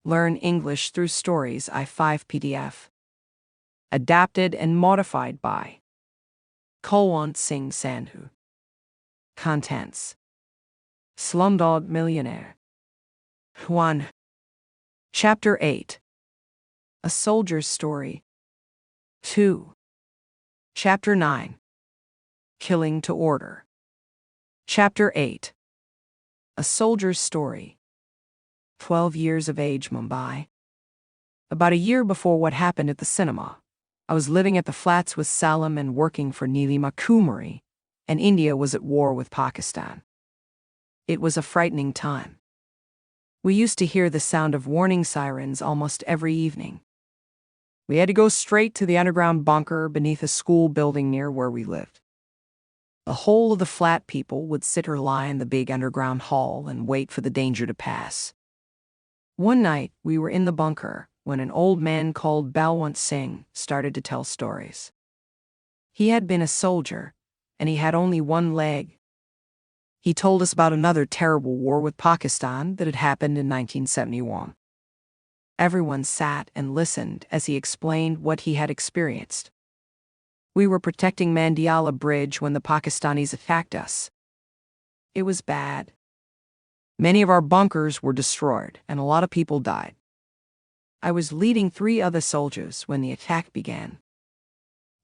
Learn English through Stories i5 PDF. Adapted and modified by Kulwant Singh Sandhu. Contents: Slumdog Millionaire. 1. Chapter 8. A Soldier's Story. 2. Chapter 9. Killing to Order. Chapter 8. A Soldier's Story. 12 years of age, Mumbai. About a year before what happened at the cinema, I was living at the flats with Salam and working for Nilima Kumari, and India was at war with Pakistan. It was a frightening time. We used to hear the sound of warning sirens almost every evening. We had to go straight to the underground bunker beneath a school building near where we lived. The whole of the flat people would sit or lie in the big underground hall and wait for the danger to pass. One night, we were in the bunker when an old man called Balwant Singh started to tell stories. He had been a soldier, and he had only one leg. He told us about another terrible war with Pakistan that had happened in 1971. Everyone sat and listened as he explained what he had experienced. We were protecting Mandiala Bridge when the Pakistanis attacked us. It was bad. Many of our bunkers were destroyed, and a lot of people died. I was leading 3 other soldiers when the attack began.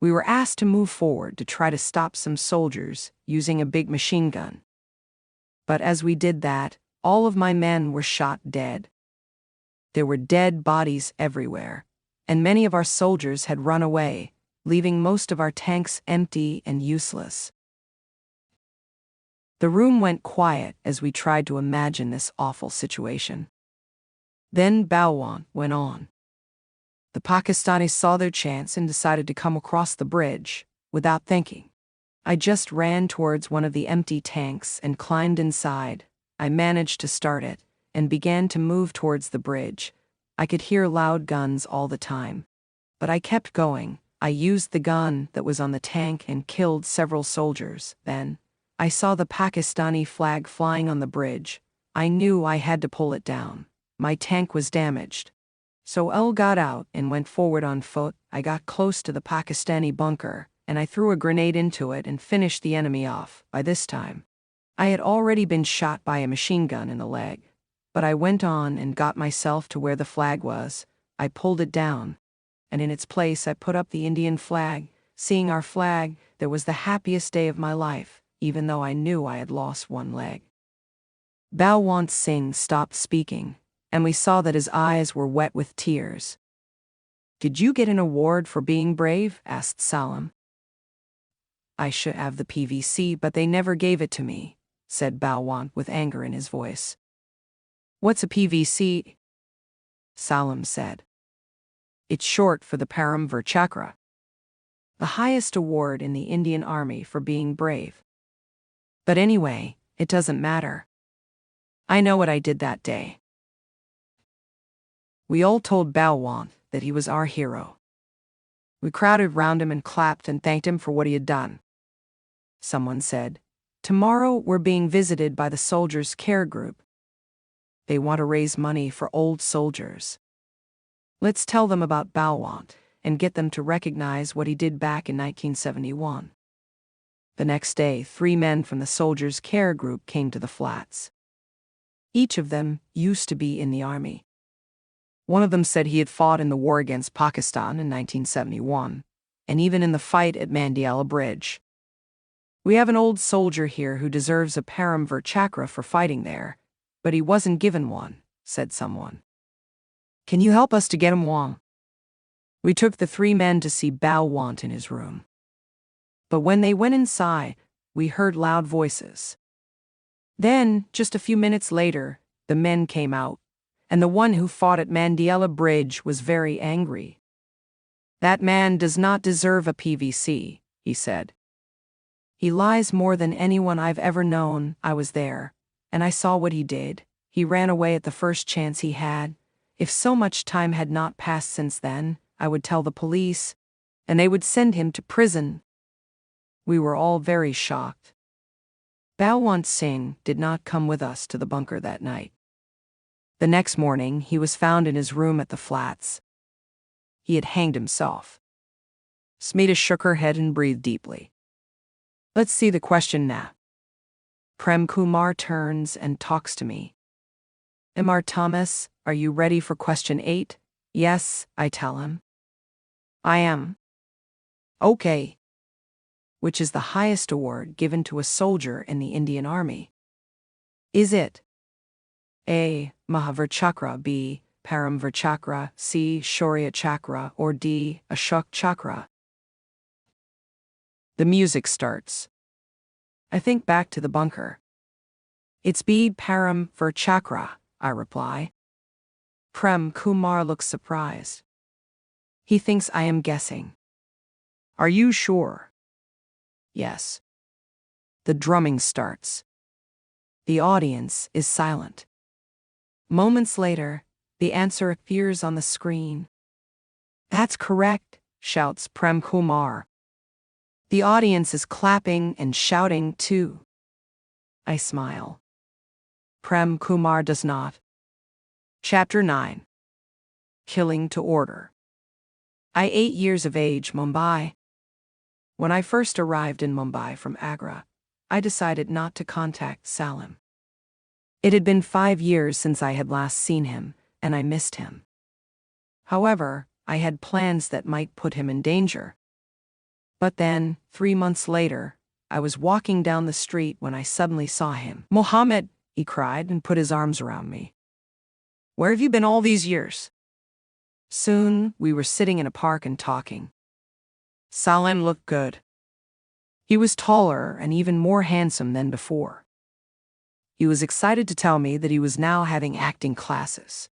We were asked to move forward to try to stop some soldiers using a big machine gun. But as we did that, all of my men were shot dead. There were dead bodies everywhere, and many of our soldiers had run away, leaving most of our tanks empty and useless. The room went quiet as we tried to imagine this awful situation. Then Balwant went on. The Pakistanis saw their chance and decided to come across the bridge, without thinking. I just ran towards one of the empty tanks and climbed inside. I managed to start it, and began to move towards the bridge. I could hear loud guns all the time. But I kept going. I used the gun that was on the tank and killed several soldiers. Then I saw the Pakistani flag flying on the bridge. I knew I had to pull it down. My tank was damaged. So I got out and went forward on foot. I got close to the Pakistani bunker, and I threw a grenade into it and finished the enemy off. By this time, I had already been shot by a machine gun in the leg. But I went on and got myself to where the flag was. I pulled it down, and in its place I put up the Indian flag. Seeing our flag, there was the happiest day of my life, even though I knew I had lost one leg. Balwant Singh stopped speaking, and we saw that his eyes were wet with tears. "Did you get an award for being brave?" asked Salam. "I should have the PVC, but they never gave it to me," said Balwant with anger in his voice. "What's a PVC?" Salam said. "It's short for the Param Vir Chakra, the highest award in the Indian Army for being brave. But anyway, it doesn't matter. I know what I did that day." We all told Balwant that he was our hero. We crowded round him and clapped and thanked him for what he had done. Someone said, "Tomorrow we're being visited by the Soldiers' Care Group. They want to raise money for old soldiers. Let's tell them about Balwant and get them to recognize what he did back in 1971. The next day, 3 men from the Soldiers' Care Group came to the flats. Each of them used to be in the army. One of them said he had fought in the war against Pakistan in 1971, and even in the fight at Mandiala Bridge. "We have an old soldier here who deserves a Param Vir Chakra for fighting there, but he wasn't given one," said someone. "Can you help us to get him one?" We took the 3 men to see Balwant in his room. But when they went inside, we heard loud voices. Then, just a few minutes later, the men came out, and the one who fought at Mandiala Bridge was very angry. "That man does not deserve a PVC," he said. "He lies more than anyone I've ever known. I was there, and I saw what he did. He ran away at the first chance he had. If so much time had not passed since then, I would tell the police, and they would send him to prison." We were all very shocked. Balwant Singh did not come with us to the bunker that night. The next morning, he was found in his room at the flats. He had hanged himself. Smita shook her head and breathed deeply. Let's see the question now. Prem Kumar turns and talks to me. Mr. Thomas, are you ready for question 8? Yes, I tell him. I am. Okay. Which is the highest award given to a soldier in the Indian Army? Is it A. Mahavir Chakra, B. Paramvir Chakra, C. Shaurya Chakra, or D. Ashok Chakra? The music starts. I think back to the bunker. It's B. Paramvir Chakra, I reply. Prem Kumar looks surprised. He thinks I am guessing. Are you sure? Yes. The drumming starts. The audience is silent. Moments later, the answer appears on the screen. That's correct, shouts Prem Kumar. The audience is clapping and shouting too. I smile. Prem Kumar does not. Chapter 9. Killing to Order. I 8 years of age, Mumbai. When I first arrived in Mumbai from Agra, I decided not to contact Salim. It had been 5 years since I had last seen him, and I missed him. However, I had plans that might put him in danger. But then, 3 months later, I was walking down the street when I suddenly saw him. Mohammed, he cried and put his arms around me. Where have you been all these years? Soon, we were sitting in a park and talking. Salim looked good. He was taller and even more handsome than before. He was excited to tell me that he was now having acting classes.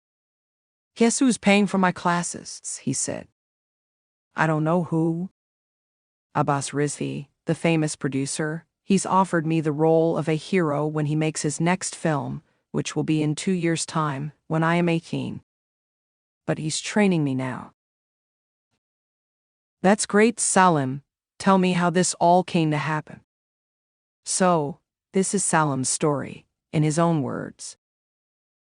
Guess who's paying for my classes? He said. I don't know who. Abbas Rizvi, the famous producer, he's offered me the role of a hero when he makes his next film, which will be in 2 years' time, when I am 18. But he's training me now. That's great, Salim. Tell me how this all came to happen. So, this is Salim's story, in his own words.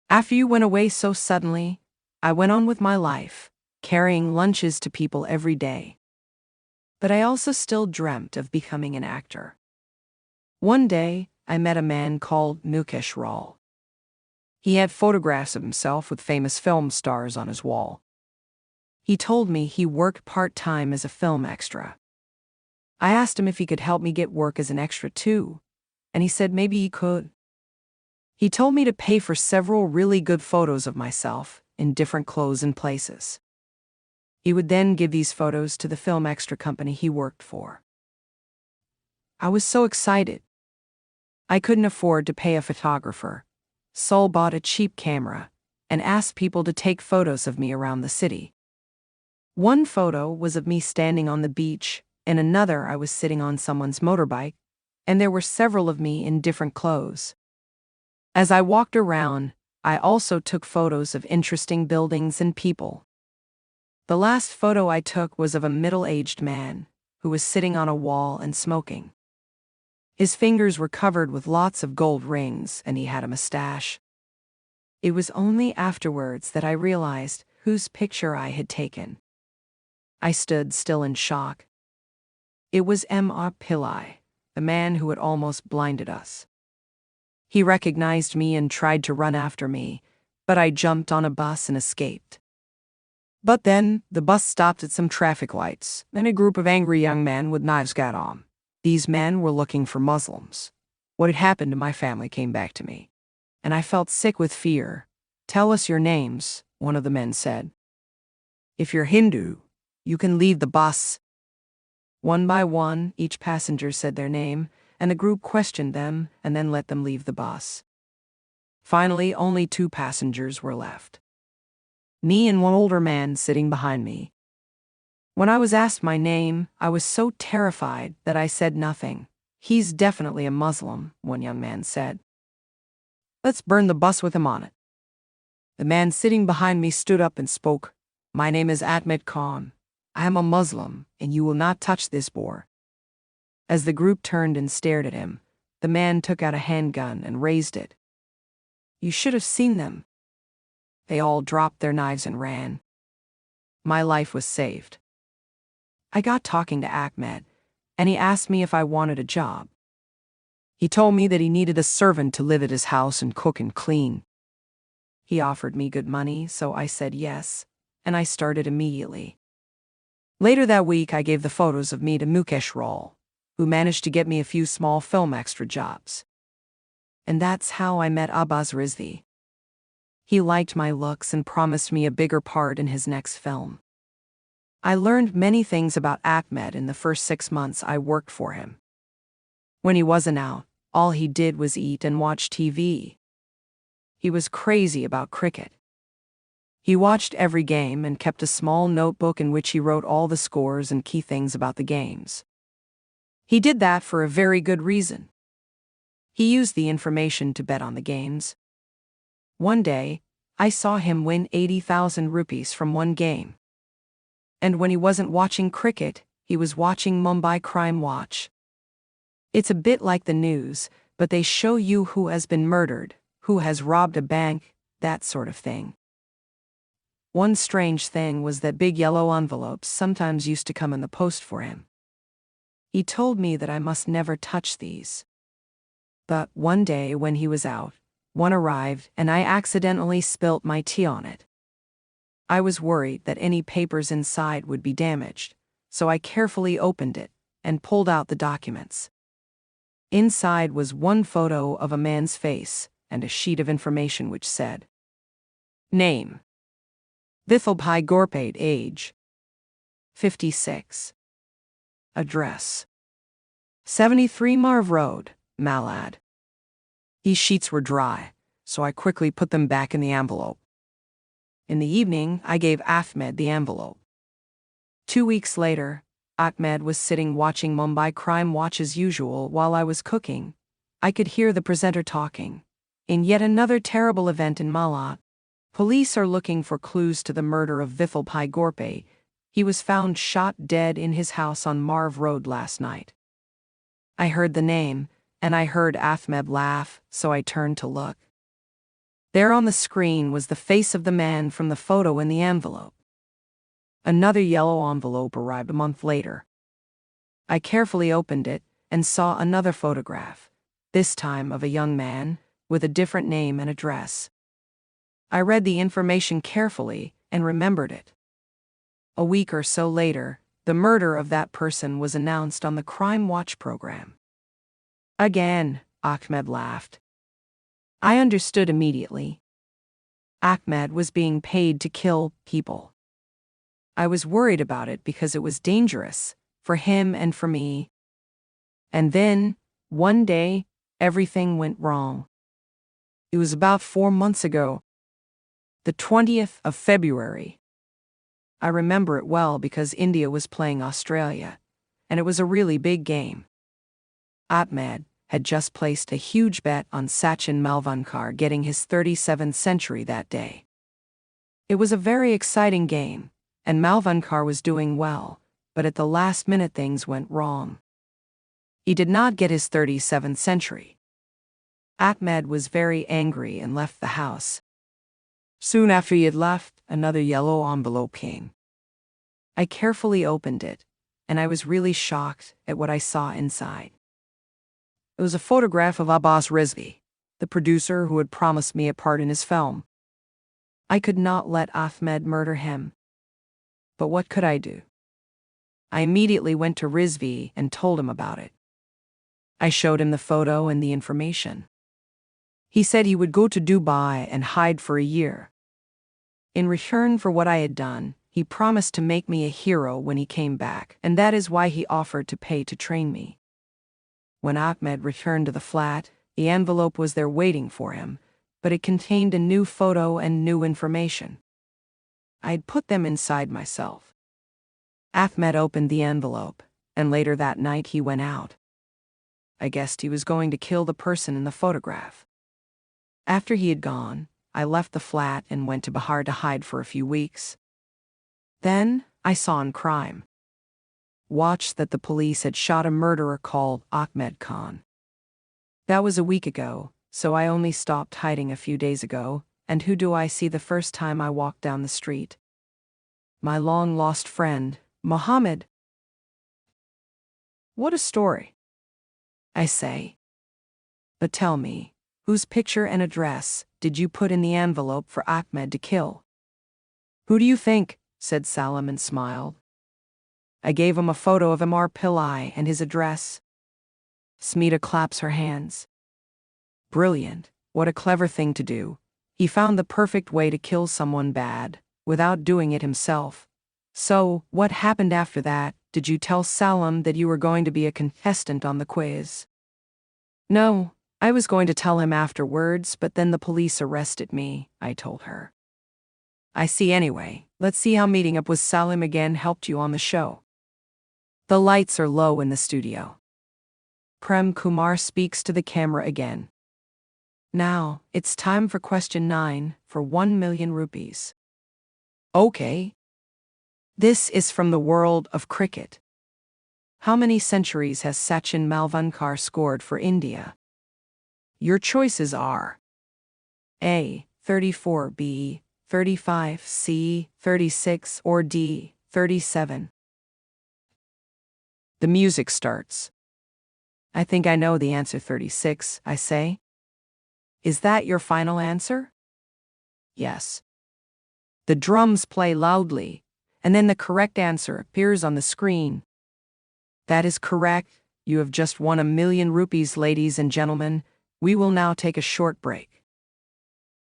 After you went away so suddenly, I went on with my life, carrying lunches to people every day. But I also still dreamt of becoming an actor. One day, I met a man called Mukesh Rawal. He had photographs of himself with famous film stars on his wall. He told me he worked part-time as a film extra. I asked him if he could help me get work as an extra too, and he said maybe he could. He told me to pay for several really good photos of myself in different clothes and places. He would then give these photos to the film extra company he worked for. I was so excited. I couldn't afford to pay a photographer, so I bought a cheap camera and asked people to take photos of me around the city. One photo was of me standing on the beach, and another I was sitting on someone's motorbike, and there were several of me in different clothes. As I walked around, I also took photos of interesting buildings and people. The last photo I took was of a middle-aged man who was sitting on a wall and smoking. His fingers were covered with lots of gold rings, and he had a mustache. It was only afterwards that I realized whose picture I had taken. I stood still in shock. It was M.R. Pillai, the man who had almost blinded us. He recognized me and tried to run after me, but I jumped on a bus and escaped. But then, the bus stopped at some traffic lights, and a group of angry young men with knives got on. These men were looking for Muslims. What had happened to my family came back to me, and I felt sick with fear. Tell us your names, one of the men said. If you're Hindu, you can leave the bus. One by one, each passenger said their name, and the group questioned them and then let them leave the bus. Finally, only 2 passengers were left. Me and one older man sitting behind me. When I was asked my name, I was so terrified that I said nothing. He's definitely a Muslim, one young man said. Let's burn the bus with him on it. The man sitting behind me stood up and spoke. My name is Ahmed Khan. I am a Muslim, and you will not touch this boar. As the group turned and stared at him, the man took out a handgun and raised it. You should have seen them. They all dropped their knives and ran. My life was saved. I got talking to Ahmed, and he asked me if I wanted a job. He told me that he needed a servant to live at his house and cook and clean. He offered me good money, so I said yes, and I started immediately. Later that week, I gave the photos of me to Mukesh Roll, who managed to get me a few small film extra jobs. And that's how I met Abbas Rizvi. He liked my looks and promised me a bigger part in his next film. I learned many things about Ahmed in the first 6 months I worked for him. When he wasn't out, all he did was eat and watch TV. He was crazy about cricket. He watched every game and kept a small notebook in which he wrote all the scores and key things about the games. He did that for a very good reason. He used the information to bet on the games. One day, I saw him win 80,000 rupees from one game. And when he wasn't watching cricket, he was watching Mumbai Crime Watch. It's a bit like the news, but they show you who has been murdered, who has robbed a bank, that sort of thing. One strange thing was that big yellow envelopes sometimes used to come in the post for him. He told me that I must never touch these. But one day when he was out, one arrived and I accidentally spilt my tea on it. I was worried that any papers inside would be damaged, so I carefully opened it and pulled out the documents. Inside was one photo of a man's face and a sheet of information which said, Name: Vifulbhai Gorpade, age 56. Address: 73 Marv Road, Malad. These sheets were dry, so I quickly put them back in the envelope. In the evening, I gave Ahmed the envelope. 2 weeks later, Ahmed was sitting watching Mumbai Crime Watch as usual while I was cooking. I could hear the presenter talking. In yet another terrible event in Malad, police are looking for clues to the murder of Vifulbhai Gorpe. He was found shot dead in his house on Marv Road last night. I heard the name, and I heard Ahmed laugh, so I turned to look. There on the screen was the face of the man from the photo in the envelope. Another yellow envelope arrived a month later. I carefully opened it and saw another photograph, this time of a young man, with a different name and address. I read the information carefully and remembered it. A week or so later, the murder of that person was announced on the Crime Watch program. Again, Ahmed laughed. I understood immediately. Ahmed was being paid to kill people. I was worried about it because it was dangerous, for him and for me. And then, one day, everything went wrong. It was about 4 months ago, the 20th of February. I remember it well because India was playing Australia, and it was a really big game. Ahmed had just placed a huge bet on Sachin Malvankar getting his 37th century that day. It was a very exciting game, and Malvankar was doing well, but at the last minute things went wrong. He did not get his 37th century. Ahmed was very angry and left the house. Soon after he had left, another yellow envelope came. I carefully opened it, and I was really shocked at what I saw inside. It was a photograph of Abbas Rizvi, the producer who had promised me a part in his film. I could not let Ahmed murder him. But what could I do? I immediately went to Rizvi and told him about it. I showed him the photo and the information. He said he would go to Dubai and hide for a year. In return for what I had done, he promised to make me a hero when he came back, and that is why he offered to pay to train me. When Ahmed returned to the flat, the envelope was there waiting for him, but it contained a new photo and new information. I had put them inside myself. Ahmed opened the envelope, and later that night he went out. I guessed he was going to kill the person in the photograph. After he had gone, I left the flat and went to Bihar to hide for a few weeks. Then I saw on Crime Watch that the police had shot a murderer called Ahmed Khan. That was a week ago, so I only stopped hiding a few days ago, And who do I see the first time I walk down the street? My long-lost friend, Mohammed. What a story, I say. But tell me, whose picture and address did you put in the envelope for Ahmed to kill? Who do you think? Said Salim and smiled. I gave him a photo of Amar Pillai and his address. Smita claps her hands. Brilliant, what a clever thing to do. He found the perfect way to kill someone bad, without doing it himself. So, what happened after that? Did you tell Salim that you were going to be a contestant on the quiz? No, I was going to tell him afterwards, but then the police arrested me, I told her. I see anyway. Let's see how meeting up with Salim again helped you on the show. The lights are low in the studio. Prem Kumar speaks to the camera again. Now, it's time for question 9 for 1 million rupees. Okay. This is from the world of cricket. How many centuries has Sachin Malvankar scored for India? Your choices are A. 34, B. 35, C. 36, or D. 37. The music starts. I think I know the answer 36, I say. Is that your final answer? Yes. The drums play loudly, and then the correct answer appears on the screen. That is correct. You have just won 1 million rupees, ladies and gentlemen. We will now take a short break.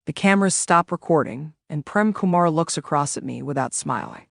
The cameras stop recording, and Prem Kumar looks across at me without smiling.